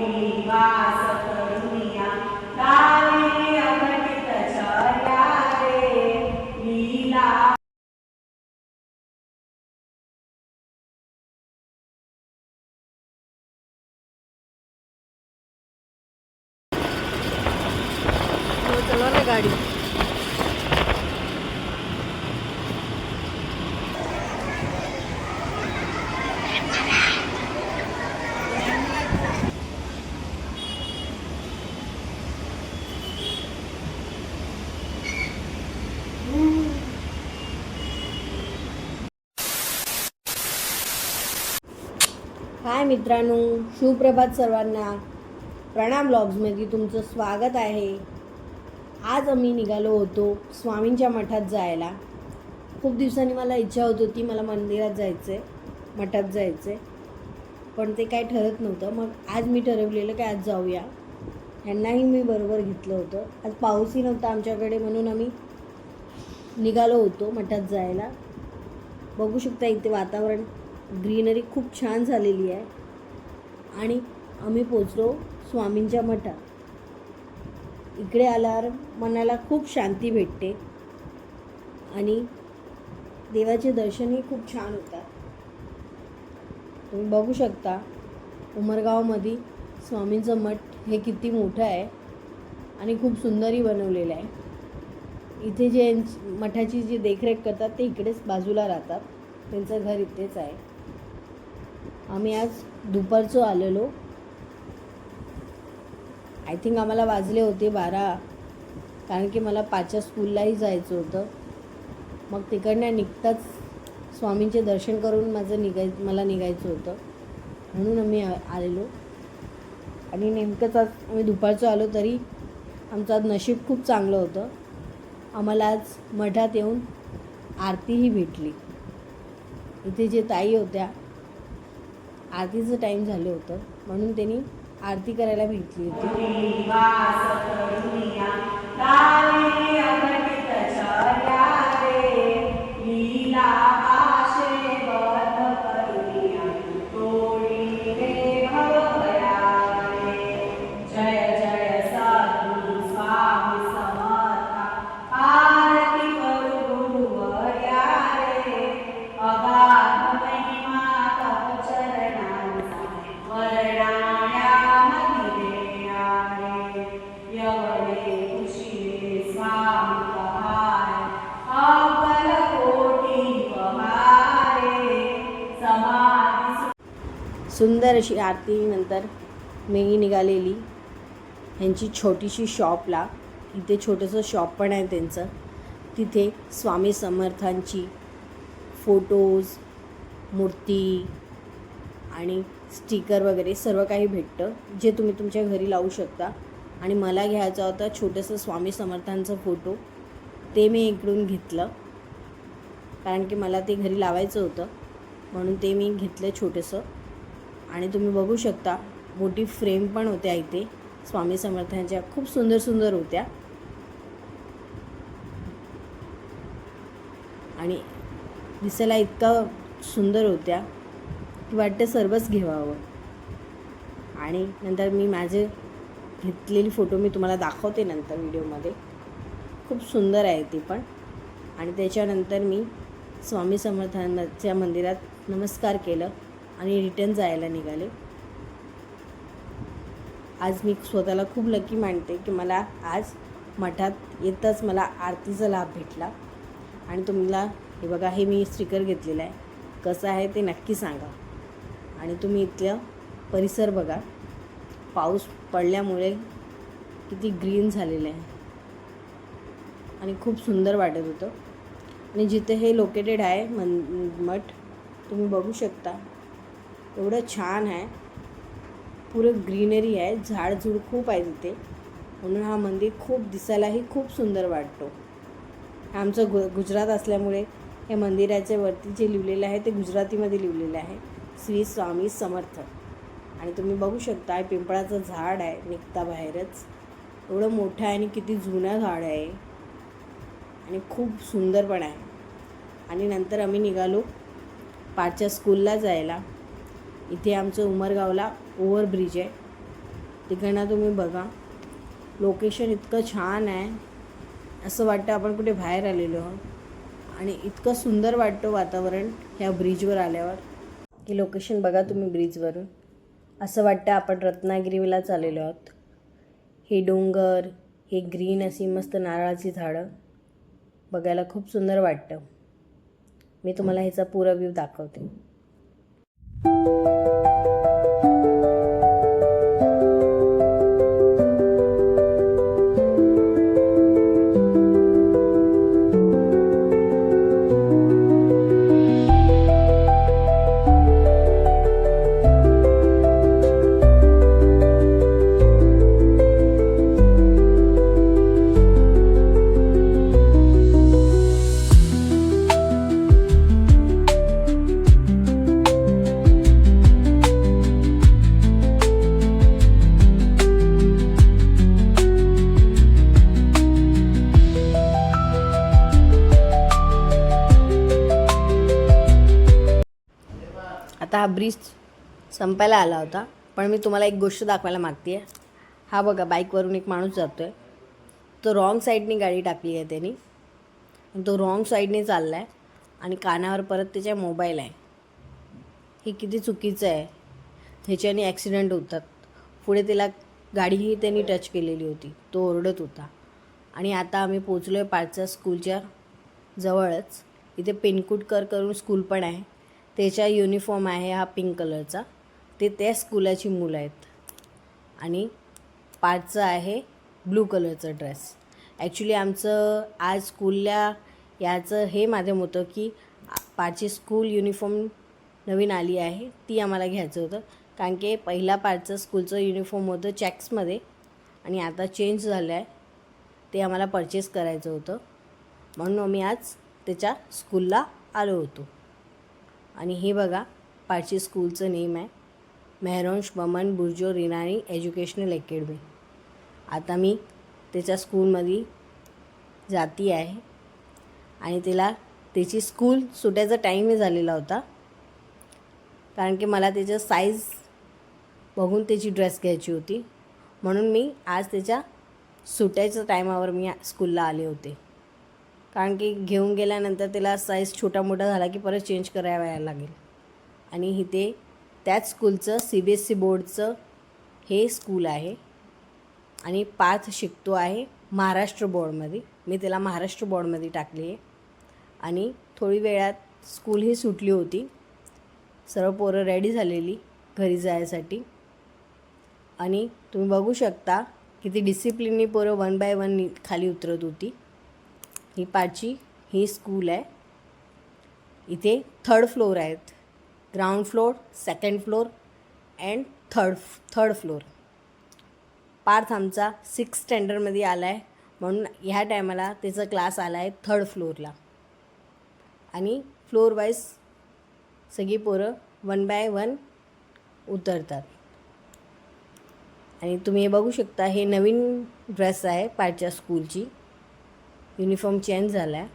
निवास करुनिया गावे अघटित चर्या रे लीला। चलो ना गाड़ी। हाय मित्रांनो, सुप्रभात सर्वांना। प्रणाम ब्लॉग्समध्ये तुमचं स्वागत आहे। आज आम्ही निघालो होतो स्वामींच्या मठात जायला। खूप दिवसांनी मला इच्छा होत होती, मला मंदिरात जायचं आहे, मठात जायचं आहे, पण ते काय ठरत नव्हतं। मग आज मी ठरवलेलं की आज जाऊया। ह्यांनाही मी बरोबर घेतलं होतं। आज पाऊसही नव्हता आमच्याकडे, म्हणून आम्ही निघालो होतो मठात जायला। बघू शकता इथे वातावरण, ग्रीनरी खूप छान झालेली आहे आणि आम्ही पोचलो स्वामींच्या मठात। इकडे आल्यावर मनाला खूप शांती भेटते आणि देवाचे दर्शनही खूप छान होतात। तुम्ही बघू शकता उमरगावमध्ये स्वामींचं मठ हे किती मोठं आहे आणि खूप सुंदरही बनवलेलं आहे। इथे जे मठाची जी देखरेख करतात ते इकडेच बाजूला राहतात, त्यांचं घर इथेच आहे। आम्ही आज दुपारचं आलेलो, आय थिंक आम्हाला वाजले होते 12, कारण की मला 5च्या स्कूललाही जायचं होतं। मग तिकडनं निघताच स्वामींचे दर्शन करून मला निघायचं होतं, म्हणून आम्ही आलेलो। आणि नेमकंच आज आम्ही दुपारचं आलो, तरी आमचं आज नशीब खूप चांगलं होतं। आम्हाला आज मठात येऊन आरतीही भेटली। इथे जे ताई होत्या, आरतीचं टाईम झालं होतं म्हणून त्यांनी आरती करायला भेटली होती। निवास करुनिया गावे अघटित चर्या रे लीला आशे बद्ध करुनिया तोडी रे भवभया रे। जय जय साधु स्वामी समर्था आरती करू गुरुवर्या रे। अगाध महिमा तव चरणांचा वर्णाया मदिरेया रे। यवने कुशिले स्वामी पहाय अवल कोटी पहारे समाधी। सुंदर अशी आरतीनंतर मी निघालेली ह्यांची छोटीशी शॉपला। इथे छोटंसं शॉप पण आहे त्यांचं। तिथे स्वामी समर्थांची फोटोज, मूर्ती आणि स्टिकर वगैरे सर्व काही भेटतं, जे तुम्ही तुमच्या घरी लावू शकता। आणि मला घ्यायचा होता छोटंसं स्वामी समर्थांचं फोटो, ते मी इकडून घेतलं, कारण की मला ते घरी लावायचं होतं, म्हणून ते मी घेतलं छोटंसं। आणि तुम्ही बघू शकता मोठी फ्रेम पण होत्या इथे स्वामी समर्थांच्या, खूप सुंदर सुंदर होत्या। आणि दिसायला इतकं सुंदर होत्या की वाटतं सर्वच घ्यावं। आणि नंतर मी माझे घेतलेली फोटो मी तुम्हाला दाखवते नंतर व्हिडिओमध्ये, खूप सुंदर आहे ती पण। आणि त्याच्यानंतर मी स्वामी समर्थांच्या मंदिरात नमस्कार केलं आणि रिटर्न जायला निघाले। आज मी स्वतःला खूप लकी मानते की मला आज मठात येतच मला आरतीचा लाभ भेटला। आणि तुम्हाला हे बघा, हे मी स्टिकर घेतलेलं आहे, कसं आहे ते नक्की सांगा। आणि तुम्ही इथलं परिसर बघा, पाऊस पडल्यामुळे किती ग्रीन झालेलं आहे आणि खूप सुंदर वाटत होतं। आणि जिथे हे लोकेटेड आहे मठ, तुम्ही बघू शकता एवढं छान आहे, पुरं ग्रीनरी आहे, झाडझुड खूप आहे तिथे, म्हणून हा मंदिर खूप दिसायलाही खूप सुंदर वाटतो। आमचं गुजरात असल्यामुळे या मंदिराच्या वरती जे लिहिलेलं आहे ते गुजरातीमध्ये लिहिलेलं आहे, श्री स्वामी समर्थ। आणि तुम्ही बघू शकता पिंपळाचं झाड आहे निघता बाहेरच, एवढं मोठं आहे आणि किती जुनं झाड आहे आणि खूप सुंदर पण आहे। आणि नंतर आम्ही निघालो 5च्या स्कूलला जायला। इथे आमचं उमरगावला ओव्हरब्रिज आहे, तिकडनं तुम्ही बघा, लोकेशन इतकं छान आहे, असं वाटतं आपण कुठे बाहेर आलेलो आहोत. आणि इतकं सुंदर वाटतं वातावरण ह्या ब्रिजवर आल्यावर. की लोकेशन बघा तुम्ही ब्रिजवरून, असं वाटतं आपण रत्नागिरीला चाललेलो आहोत. हे डोंगर, हे ग्रीन अशी मस्त नारळाची झाडं बघायला खूप सुंदर वाटतं. मी तुम्हाला ह्याचा पुरा व्ह्यू दाखवते. आता हा ब्रिज संपायला आला होता, पण मी तुम्हाला एक गोष्ट दाखवायला मागते आहे. हा बघा, बाईकवरून एक माणूस जातो आहे. तो रॉंग साईडने गाडी टाकली आहे त्यांनी, तो रॉंग साईडने चालला आहे आणि कानावर परत त्याच्या मोबाईल आहे. हे किती चुकीचं आहे. ह्याच्याने ॲक्सिडेंट होतात. पुढे त्याला गाडीही त्यांनी टच केलेली होती, तो ओरडत होता. आणि आता आम्ही पोचलो आहे पारच्या स्कूलच्या जवळच. इथे पेनकुटकर करून स्कूल पण आहे. त्याचा युनिफॉर्म आहे हा पिंक कलरचा. ते त्या स्कूलाची मुलं आहेत. आणि पारचं आहे ब्लू कलरचं ड्रेस. ॲक्च्युली आमचं आज स्कूलला याचं हे माध्यम होतं की पारची स्कूल युनिफॉर्म नवीन आली आहे, ती आम्हाला घ्यायचं होतं. कारण की पहिला पारचं स्कूलचं युनिफॉर्म होतं चेक्समध्ये आणि आता चेंज झालं आहे, ते आम्हाला परचेस करायचं होतं. म्हणून आम्ही आज त्याच्या स्कूलला आलो होतो. आणि हे बघा, पारची स्कूलचं नेम आहे मेहरोंश बमन बुर्जो रिनानी एज्युकेशनल अकॅडमी. आता मी त्याच्या स्कूलमध्ये जाती आहे आणि त्याची स्कूल सुटायचा टाईमही झालेला होता. कारण की मला त्याचं साईज बघून त्याची ड्रेस घ्यायची होती, म्हणून मी आज त्याच्या सुटायच्या टायमावर मी स्कूलला आले होते. कारण की घेऊन गेल्यानंतर त्याला साईज छोटा मोठा झाला की परत चेंज करायला लागेल. आणि इथे त्याच स्कूलचं CBSE बोर्डचं हे स्कूल आहे आणि पार्थ शिकतो आहे महाराष्ट्र बोर्डमध्ये. मी त्याला महाराष्ट्र बोर्डमध्ये टाकली आहे. आणि थोडी वेळात स्कूल ही सुटली होती. सर्व पोरं रेडी झालेली घरी जायसाठी. आणि तुम्ही बघू शकता किती डिसिप्लिननी पोरं 1 बाय 1 खाली उतरत होती. ही पारची ही स्कूल आहे. इथे 3rd फ्लोअर आहेत. Ground floor, 2nd floor and third floor. Parth आमचा 6th स्टँडर्डमध्ये आला आहे, म्हणून ह्या टायमाला त्याचा क्लास आला आहे 3rd फ्लोअरला. आणि फ्लोअर वाईज सगळी पोरं 1 बाय 1 उतरतात. आणि तुम्ही हे बघू शकता, हे नवीन ड्रेस आहे पारच्या स्कूलची. युनिफॉर्म चेंज झाला आहे.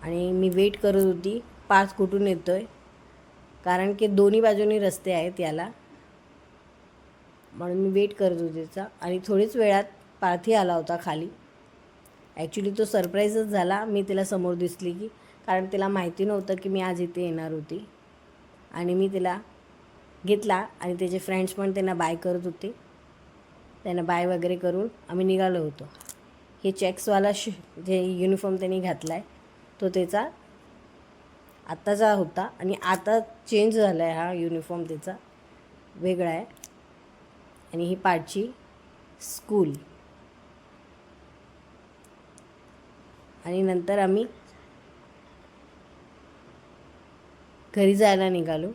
आणि मी वेट करत होती पार्थ कुठून येतो आहे, कारण की दोन्ही बाजूनी रस्ते आहेत याला, म्हणून मी वेट करत होते त्याचा. आणि थोडीच वेळात पार्थही आला होता खाली. ॲक्च्युली तो सरप्राईजच झाला, मी त्याला समोर दिसली की, कारण त्याला माहिती नव्हतं की मी आज इथे येणार होती. आणि मी त्याला घेतला आणि त्याचे फ्रेंड्स पण त्यांना बाय करत होते. त्यांना बाय वगैरे करून आम्ही निघालो होतो. हे चेक्सवाला जे युनिफॉर्म त्यांनी घातला आहे तो त्याचा आत्ताचा होता आणि आता चेंज झाला आहे. हा युनिफॉर्म त्याचा वेगळा आहे. आणि ही पारची स्कूल. आणि नंतर आम्ही घरी जायला निघालो.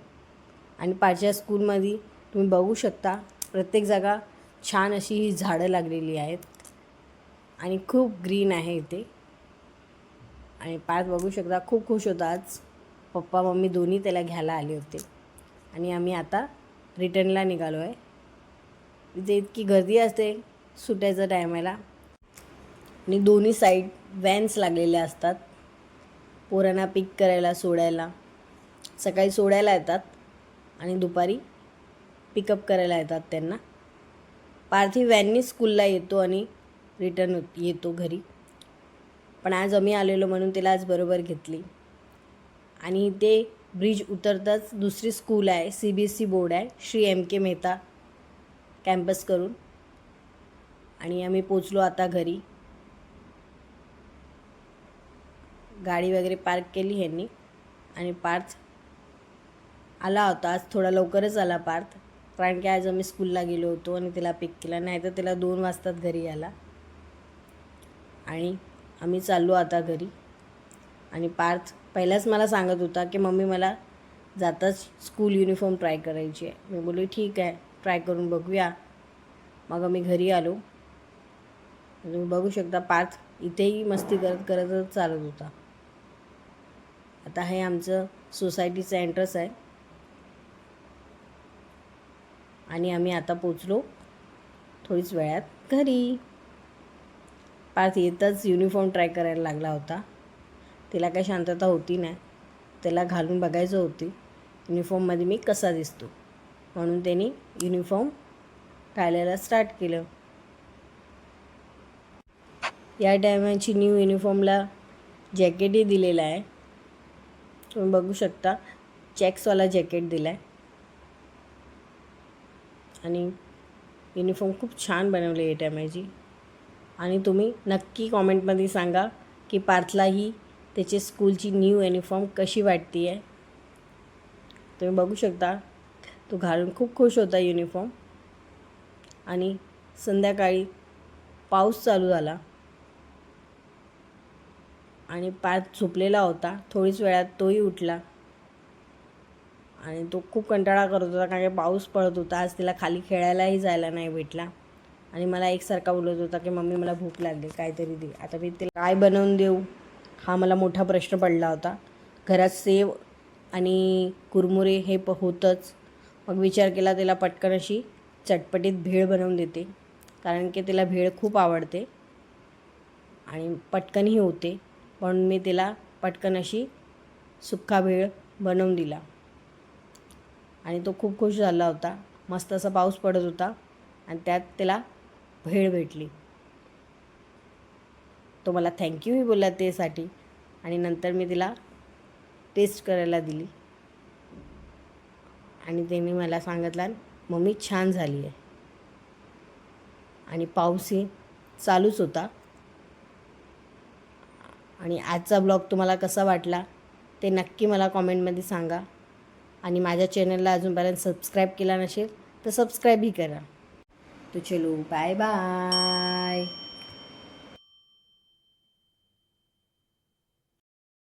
आणि पारच्या स्कूलमध्ये तुम्ही बघू शकता प्रत्येक जागा छान अशी ही झाडं लागलेली आहेत आणि खूप ग्रीन आहे इथे. आणि पार्थ बघू शकता खूप खुश होता आज. पप्पा मम्मी दोन्ही त्याला घ्यायला आले होते. आणि आम्ही आता रिटर्नला निघालो आहे. इथे इतकी गर्दी असते सुटायच्या टायमाला. आणि दोन्ही साईड व्हॅन्स लागलेल्या असतात पोरांना पिक करायला सोडायला. सकाळी सोडायला येतात आणि दुपारी पिकअप करायला येतात त्यांना. पार्थिव व्हॅननी स्कूलला येतो आणि रिटर्न येतो घरी. पण आज आम्ही आलेलो म्हणून तिला आज बरोबर घेतली. आणि ते ब्रिज उतरताच दुसरी स्कूल आहे, CBSE बोर्ड आहे, श्री MK मेहता कॅम्पस करून. आणि आम्ही पोचलो आता घरी. गाडी वगैरे पार्क केली ह्यांनी आणि पार्थ आला होता. आज थोडा लवकरच आला पार्थ, कारण की आज आम्ही स्कूलला गेलो होतो आणि तिला पिक केला, नाही तर तिला 2 वाजतात घरी यायला. आणि आम्ही चाललो आता घरी. आणि पार्थ पहिलाच मला सांगत होता की मम्मी मला जाताच स्कूल युनिफॉर्म ट्राय करायची आहे. मी बोलली ठीक आहे, ट्राय करून बघूया. मग आम्ही घरी आलो. तुम्ही बघू शकता पार्थ इथेही मस्ती करत करतच चालत होता. आता हे आमचं सोसायटीचं एंट्रन्स आहे आणि आम्ही आता पोचलो थोडीच वेळात घरी. पार्थ येतच युनिफॉर्म ट्राय करायला लागला होता. तिला काही शांतता होती नाही, त्याला घालून बघायचं होती युनिफॉर्ममध्ये मी कसा दिसतो, म्हणून त्यांनी युनिफॉर्म घालायला स्टार्ट केलं. या टायमाची न्यू युनिफॉर्मला जॅकेटही दिलेला आहे. तुम्ही बघू शकता चेक्सवाला जॅकेट दिला आहे. आणि युनिफॉर्म खूप छान बनवले या टायमाची. आणि तुम्ही नक्की कॉमेंटमध्ये सांगा की पार्थला ही त्याची स्कूलची न्यू युनिफॉर्म कशी वाटते आहे. तुम्ही बघू शकता तो घालून खूप खुश होता युनिफॉर्म. आणि संध्याकाळी पाऊस चालू झाला आणि पार्थ झोपलेला होता. थोडीच वेळात तोही उठला आणि तो खूप कंटाळा करत होता, कारण की पाऊस पडत होता. आज तिला खाली खेळायलाही जायला नाही भेटला. आणि मला एकसारखा बोलत होता की मम्मी मला भूक लागली, काहीतरी दे. आता मी तिला काय बनवून देऊ हा मला मोठा प्रश्न पडला होता. घरात सेव आणि कुरमुरे हे होतंच. मग विचार केला तिला पटकन अशी चटपटीत भेळ बनवून देते, कारण की तिला भेळ खूप आवडते आणि पटकनही होते. म्हणून मी तिला पटकन अशी सुक्का भेळ बनवून दिला आणि तो खूप खुश झाला होता. मस्त असा पाऊस पडत होता आणि त्यात तिला भेळ भेटली. तो मला थँक्यूही बोलला त्यासाठी. आणि नंतर मी तिला टेस्ट करायला दिली आणि त्यांनी मला सांगितलं मम्मी छान झाली आहे. आणि पाऊसही चालूच होता. आणि आजचा ब्लॉग तुम्हाला कसा वाटला ते नक्की मला कॉमेंटमध्ये सांगा. आणि माझ्या चॅनलला अजूनपर्यंत सबस्क्राईब केला नसेल तर सबस्क्राईबही करा. तो चलो बाय बाय.